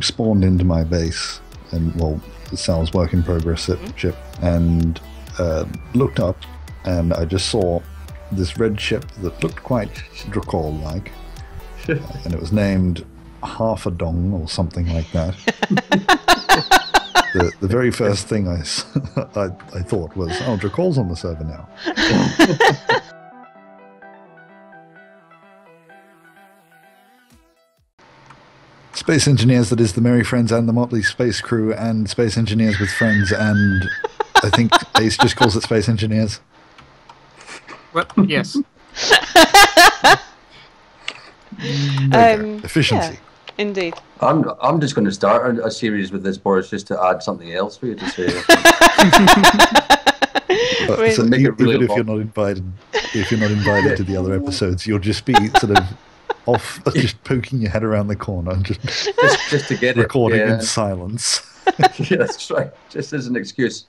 spawned into my base, and well, the Sal's work in progress ship, and looked up, and I just saw this red ship that looked quite Drakaul-like, and it was named Half a Dong or something like that. The very first thing I thought was, oh, Drakaul's on the server now. Space Engineers, that is the Merry Friends and the Motley Space Crew and Space Engineers with Friends, and I think Ace just calls it Space Engineers. Well, yes. Efficiency. Yeah, indeed. I'm just going to start a series with this, Boris, just to add something else for you to say. So make it really if you're not invited to the other episodes, you'll just be sort of off, just poking your head around the corner, and just to get recording in silence. Yeah, that's right. Just as an excuse.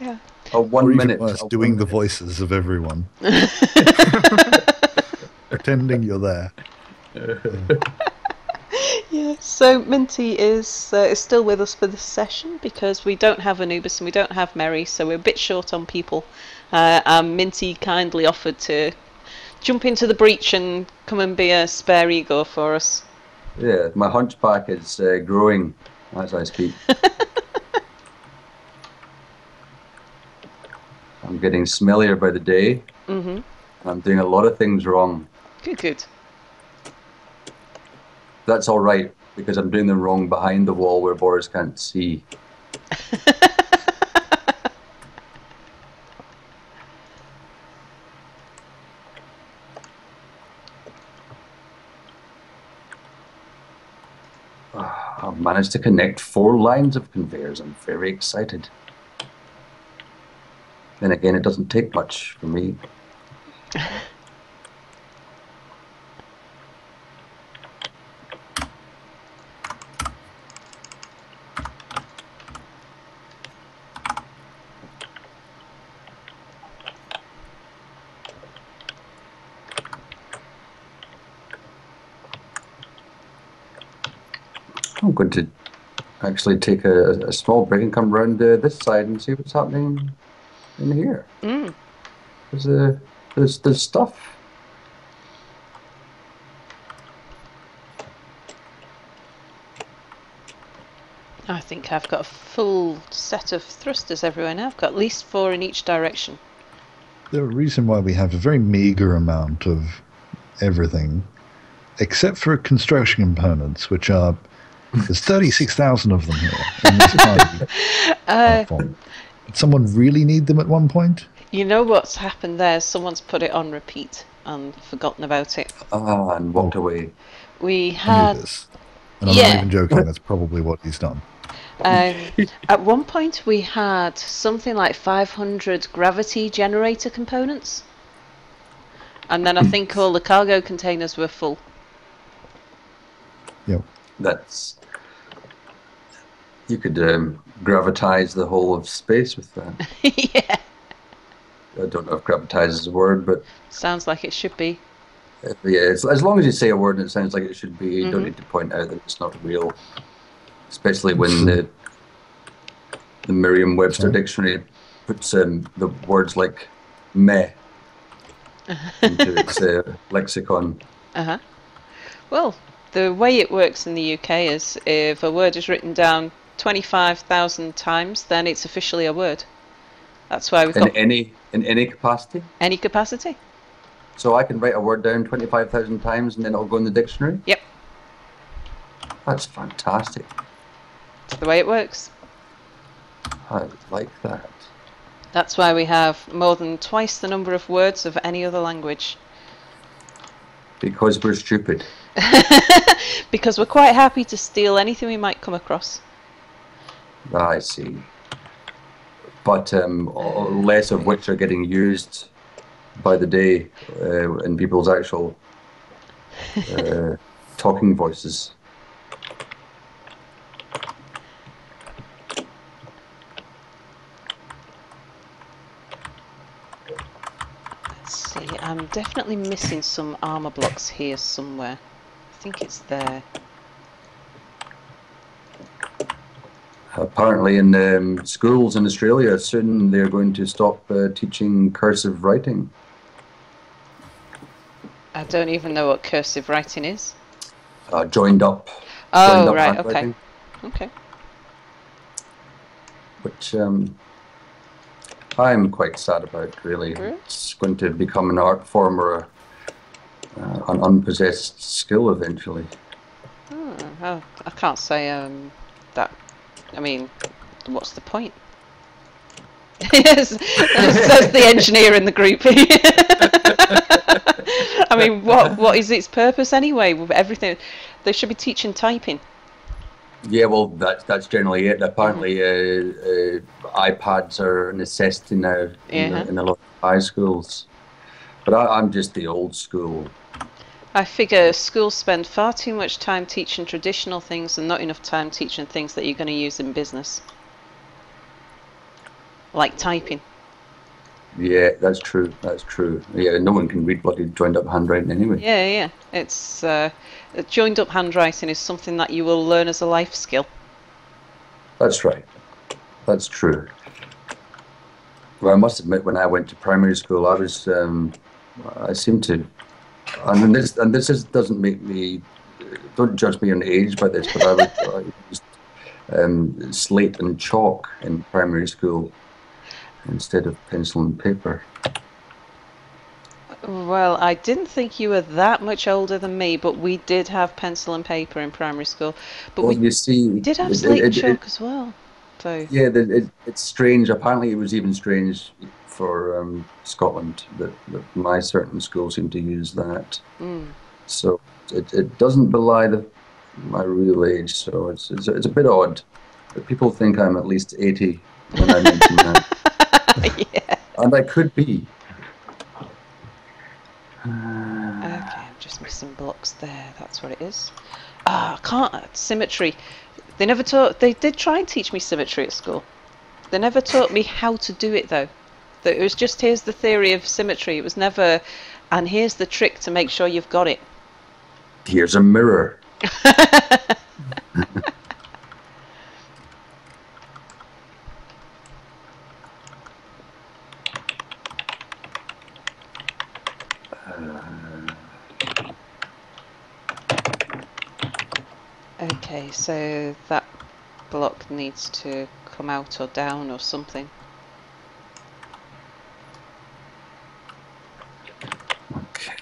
Yeah. A 1 minute. Worse, doing the voices of everyone, pretending you're there. Yeah. So Minty is still with us for this session because we don't have Anubiz and we don't have Merry, so we're a bit short on people. And Minty kindly offered to jump into the breach and come and be a spare Igor for us. Yeah, my hunchback is growing as I speak. I'm getting smellier by the day. Mm-hmm. I'm doing a lot of things wrong. Good. That's all right, because I'm doing them wrong behind the wall where Boris can't see. I've managed to connect 4 lines of conveyors. I'm very excited. Then again, it doesn't take much for me. I'm going to actually take a small break and come around this side and see what's happening in here. There's stuff. I think I've got a full set of thrusters everywhere now. I've got at least 4 in each direction. The reason why we have a very meager amount of everything, except for construction components, which are, there's 36,000 of them here in this tiny platform. Did someone really need them at one point? You know what's happened there? Someone's put it on repeat and forgotten about it. And walked away. We had... And I'm not even joking, that's probably what he's done. At one point we had something like 500 gravity generator components. And then I think all the cargo containers were full. Yep. That's... You could gravitize the whole of space with that. Yeah. I don't know if gravitize is a word, but... Sounds like it should be. Yeah, as long as you say a word and it sounds like it should be, you don't need to point out that it's not real. Especially when the Merriam-Webster dictionary puts the words like meh into its lexicon. Well, the way it works in the UK is if a word is written down 25,000 times, then it's officially a word. That's why we've got... In any capacity? Any capacity. So I can write a word down 25,000 times and then it'll go in the dictionary? Yep. That's fantastic. That's the way it works. I like that. That's why we have more than twice the number of words of any other language. Because we're stupid. Because we're quite happy to steal anything we might come across. I see. But less of which are getting used by the day in people's actual talking voices. Let's see, I'm definitely missing some armor blocks here somewhere. I think it's there. apparently in schools in Australia, soon they're going to stop teaching cursive writing. I don't even know what cursive writing is. Joined up. Oh, joined up right, handwriting, okay. which I'm quite sad about, really. Really? It's going to become an art form or an unpossessed skill eventually. Oh, I can't say that. I mean, what's the point? Yes, says the engineer in the group. I mean, what is its purpose anyway? With everything, they should be teaching typing. Yeah, well, that's generally it. Apparently, iPads are a necessity now in a lot of high schools. But I'm just the old school. I figure schools spend far too much time teaching traditional things and not enough time teaching things that you're going to use in business. Like typing. Yeah, that's true. That's true. Yeah, no one can read bloody joined up handwriting anyway. Yeah. It's joined up handwriting is something that you will learn as a life skill. That's right. That's true. Well, I must admit, when I went to primary school, I was, I seemed to, and doesn't make me, don't judge me on age by this, but I used slate and chalk in primary school instead of pencil and paper. Well, I didn't think you were that much older than me, but we did have pencil and paper in primary school. But well, you see, did have slate and chalk as well. So yeah, it's strange. Apparently, it was even strange for Scotland that my certain school seemed to use that. So it doesn't belie my real age. So it's a bit odd that people think I'm at least 80 when I mention that. yeah. And I could be. Okay, I'm just missing blocks there. That's what it is. I can't. Symmetry. They never taught. They did try and teach me symmetry at school. They never taught me how to do it though. It was just, here's the theory of symmetry. It was never, and here's the trick to make sure you've got it. Here's a mirror. Okay, so that block needs to come out or down or something. Okay.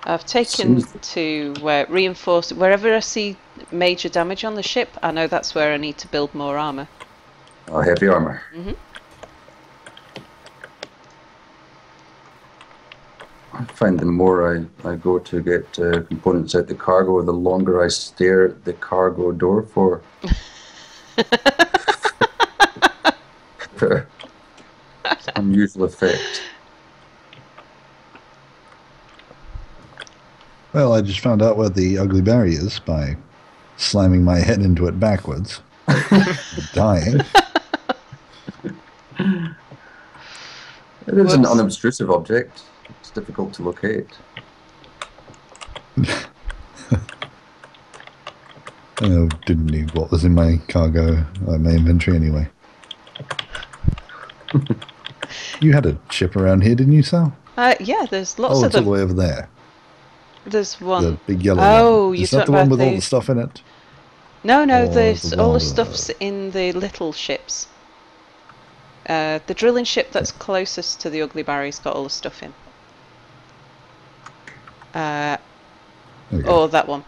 I've taken to reinforce wherever I see major damage on the ship. I know that's where I need to build more armor. Oh, heavy armor. I find the more I go to get components out the cargo, the longer I stare at the cargo door for. Unusual effect. Well, I just found out where the ugly berry is by slamming my head into it backwards. Dying. It is an unobtrusive object. It's difficult to locate. I didn't need what was in my cargo, my inventory anyway. You had a ship around here, didn't you, Sal? Yeah, there's lots of it's them. all the way over there. There's one. The big yellow one. You're Is that the one with all the stuff in it? No, Or there's the all the one- stuff's in the little ships. The drilling ship that's closest to the Ugly Barry's got all the stuff in. Or that one.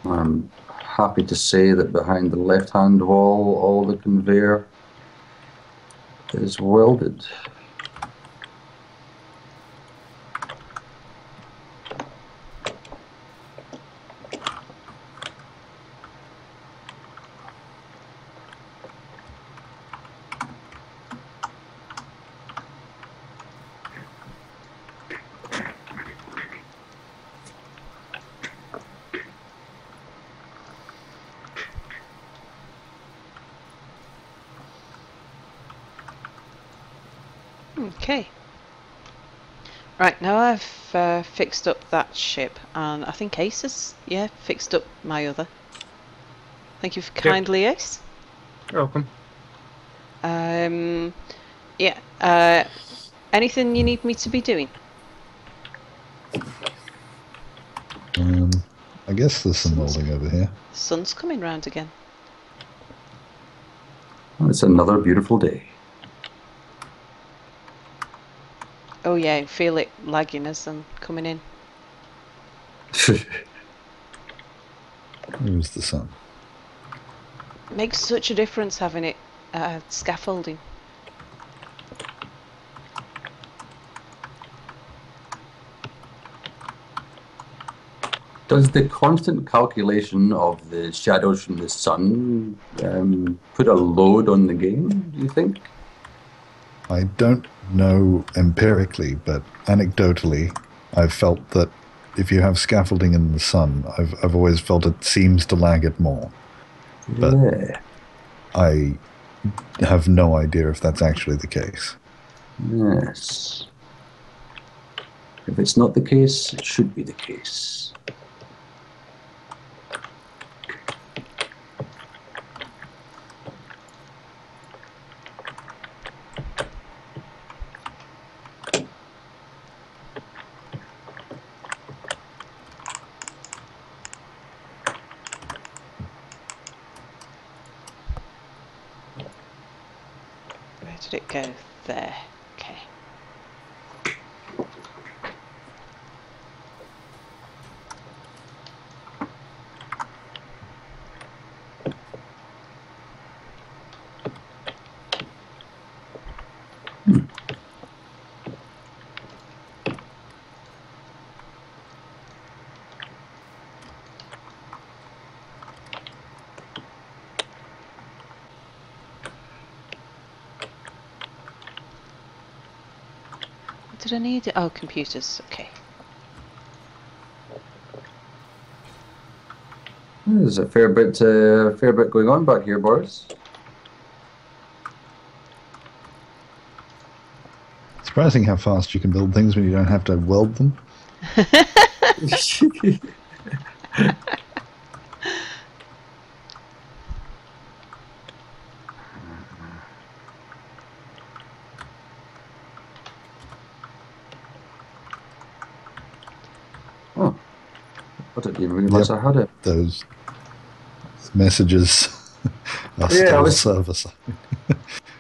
I'm happy to say that behind the left-hand wall, all the conveyor is welded. Okay. Right, now I've fixed up that ship, and I think Ace has, fixed up my other. Thank you kindly, Ace. You're welcome. Anything you need me to be doing? I guess there's some molding over here. The sun's coming round again. Well, it's another beautiful day. Oh yeah, I feel it lagging as I'm coming in. Where's the sun? It makes such a difference having it scaffolding. Does the constant calculation of the shadows from the sun put a load on the game, do you think? I don't know empirically, but anecdotally, I've felt that if you have scaffolding in the sun, I've always felt it seems to lag it more. But Yeah. I have no idea if that's actually the case. Yes. If it's not the case, it should be the case. Where did it go? There. Okay. Did I need it? Oh, computers. Okay. There's a fair bit going on back here, Boris. Surprising how fast you can build things when you don't have to weld them. Oh, I didn't even realize I had it. Those messages are Yeah, still I was- server side.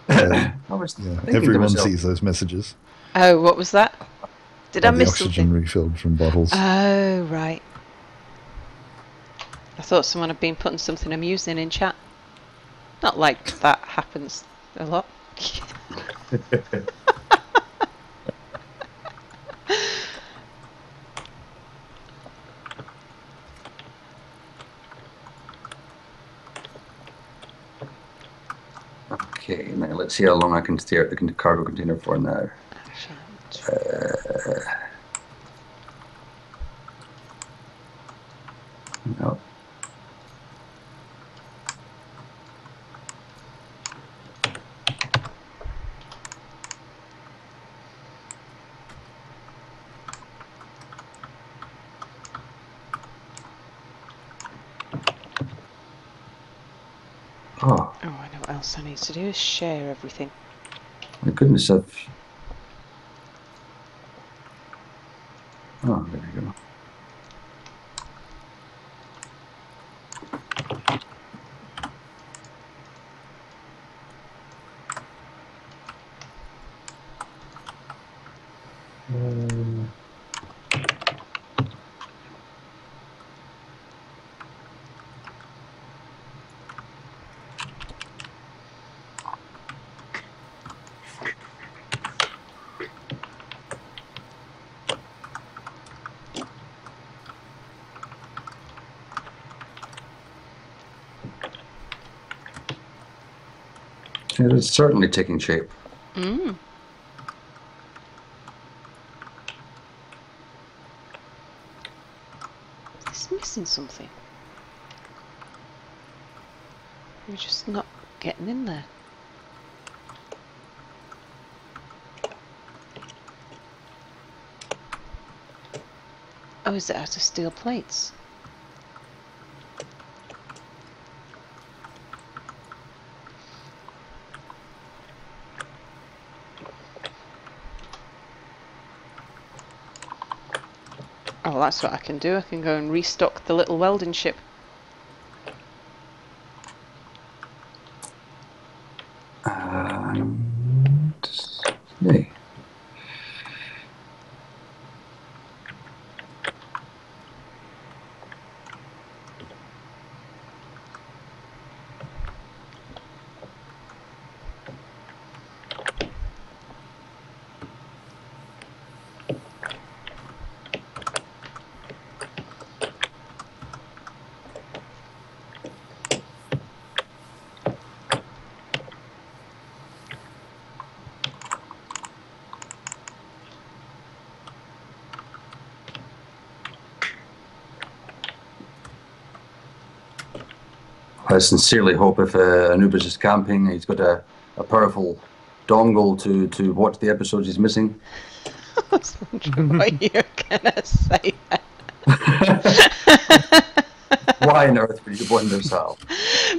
I was thinking to Everyone myself, sees those messages. Oh, what was that? Did I The miss oxygen something? refilled from bottles. Oh, right. I thought someone had been putting something amusing in chat. Not like that happens a lot. Okay, now let's see how long I can stay out the cargo container for now. No. Oh, Oh, I know what else I need to do is share everything. my goodness, oh, there we go. It is certainly taking shape. Mm. It's missing something. We're just not getting in there. Oh, is it out of steel plates? Oh, that's what I can do. I can go and restock the little welding ship. Yay. I sincerely hope if Anubiz is camping, he's got a powerful dongle to watch the episodes he's missing. I was wondering what you're gonna say. Why on earth would you wonder, Sal?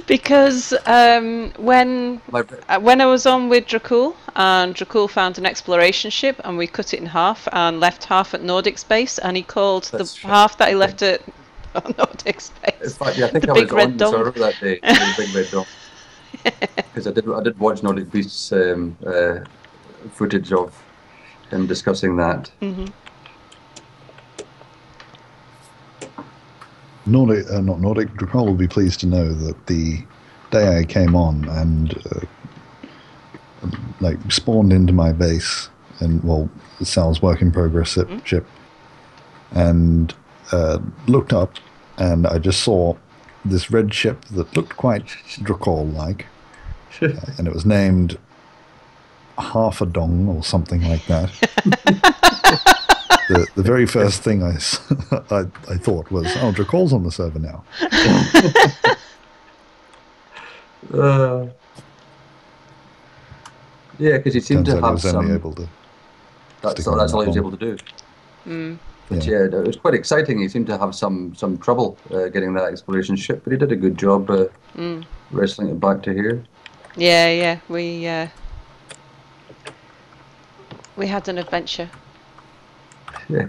Because when I was on with Drakaul, and Drakaul found an exploration ship, and we cut it in half and left half at Nordic Space, and he called half that he left at Nordic Space. In fact, yeah, I think I was on the server that day. The big red dog. Because I did watch Nordic Beast's footage of him discussing that. Mm-hmm. Not Nordic. Drakaul will be pleased to know that the day I came on and like spawned into my base, and well, Sal's work in progress ship, and looked up, and I just saw this red ship that looked quite Drakaul-like, and it was named Half a Dong or something like that. The very first thing I thought was, oh, Drakaul's on the server now. Yeah, because he seemed to have some. That's all he was able to do. Mm. But yeah, it was quite exciting. He seemed to have some trouble getting that exploration ship, but he did a good job wrestling it back to here. Yeah, we had an adventure. Yeah.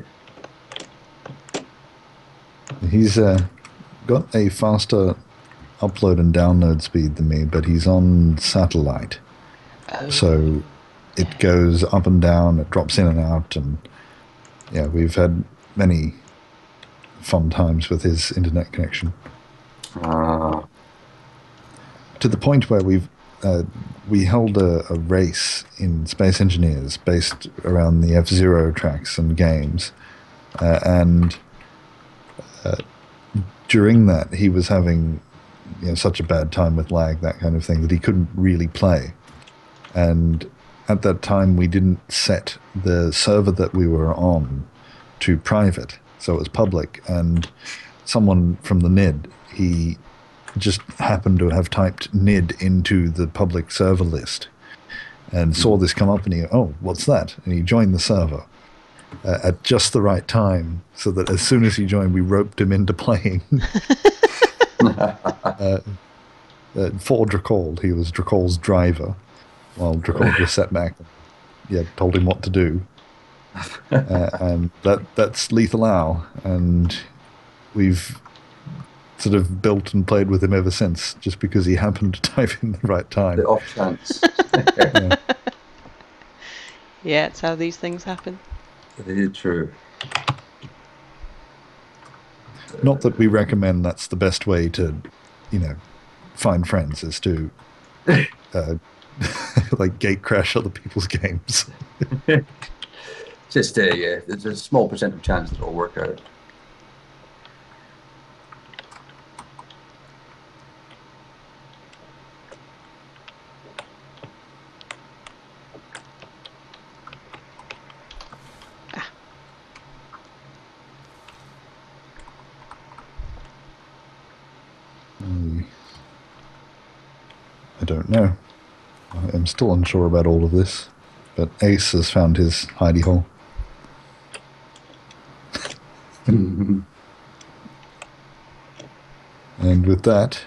He's got a faster upload and download speed than me, but he's on satellite. Oh. So it goes up and down, it drops in and out, and yeah, we've had many fun times with his internet connection. To the point where we held a race in Space Engineers based around the F-Zero tracks and games, and during that he was having such a bad time with lag, that kind of thing, that he couldn't really play. And at that time we didn't set the server that we were on to private, so it was public, and someone from the Nidd, he just happened to have typed Nidd into the public server list and saw this come up, and he, oh, what's that? And he joined the server at just the right time, so that as soon as he joined, we roped him into playing. For Drakaul. He was Drakaul's driver, while Drakaul just sat back and told him what to do. And that's Lethal Owl, and we've sort of built and played with him ever since, just because he happened to type in the right time. The off chance. Yeah, it's how these things happen. It is true. Not that we recommend that's the best way to, find friends, is to like gate crash other people's games. Just there's a small percentage chance that it'll work out. I don't know. I'm still unsure about all of this, but Ace has found his hidey hole. And with that,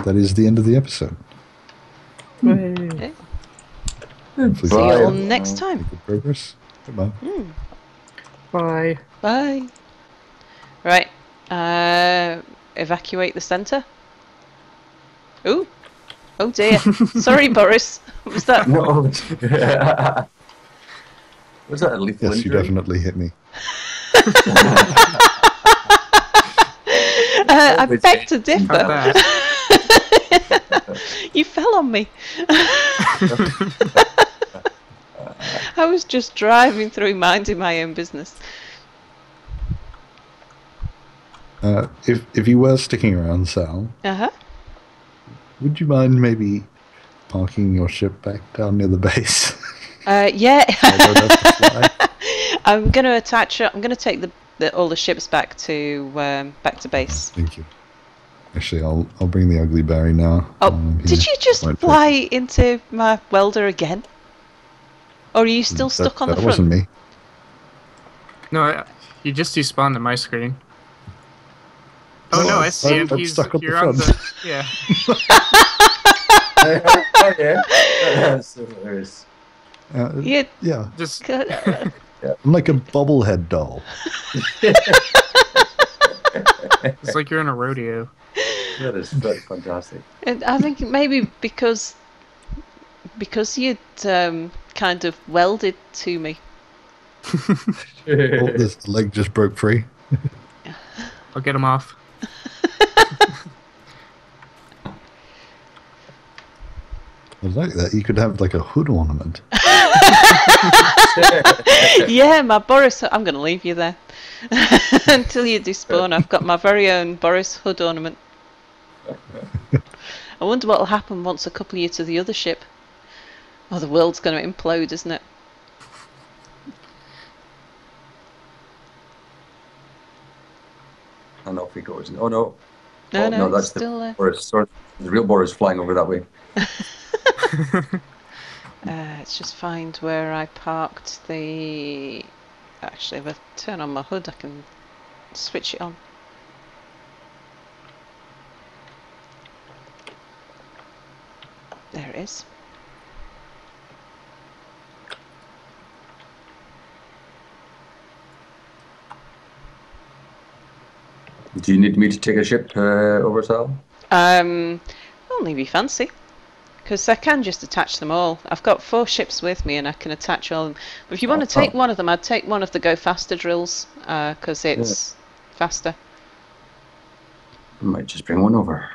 that is the end of the episode. Okay. Hopefully See you Bye. all next time. make good progress. Goodbye. Bye. Bye. Right. Evacuate the centre. Ooh. Oh dear. Sorry, Boris. Was that? No. Was that a lethal Yes, you injury? definitely hit me. I Always beg to hit. differ. How bad? You fell on me. I was just driving through, minding my own business. If you were sticking around, Sal, would you mind maybe parking your ship back down near the base? Yeah. I don't have to fly. I'm going to attach. I'm going to take all the ships back to base. Thank you. Actually, I'll bring the ugly berry now. Oh, did here. you just Might fly into my welder again? Or are you still That- stuck on the that front? wasn't me. No, you just despawned on my screen. Oh no, I see him. I'm He's stuck on the you're on front. the yeah. Oh, yeah. That's hilarious. Yeah. Yeah, Just I'm like a bobblehead doll. it's like you're in a rodeo. That's fantastic. And I think maybe because you'd kind of welded to me. Oh, this leg just broke free. I'll get him off. I like that. You could have like a hood ornament. Yeah, my Boris. I'm going to leave you there until you despawn. I've got my very own Boris hood ornament. I wonder what will happen once I couple you to the other ship. Oh, the world's going to implode, isn't it? And off he goes. Oh no. No, Oh, no, that's it's still there. Boris. Sorry, the real Boris flying over that way. Let's just find where I parked the... Actually, if I turn on my hood, I can switch it on. There it is. Do you need me to take a ship over, Sal? Only if you fancy. Because I can just attach them all. I've got 4 ships with me and I can attach all of them. But if you want to take one of them, I'd take one of the go faster drills, because it's faster. I might just bring one over.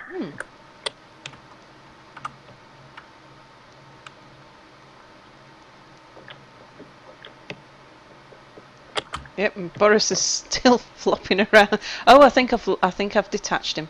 Yep, and Boris is still flopping around. Oh, I think I've detached him.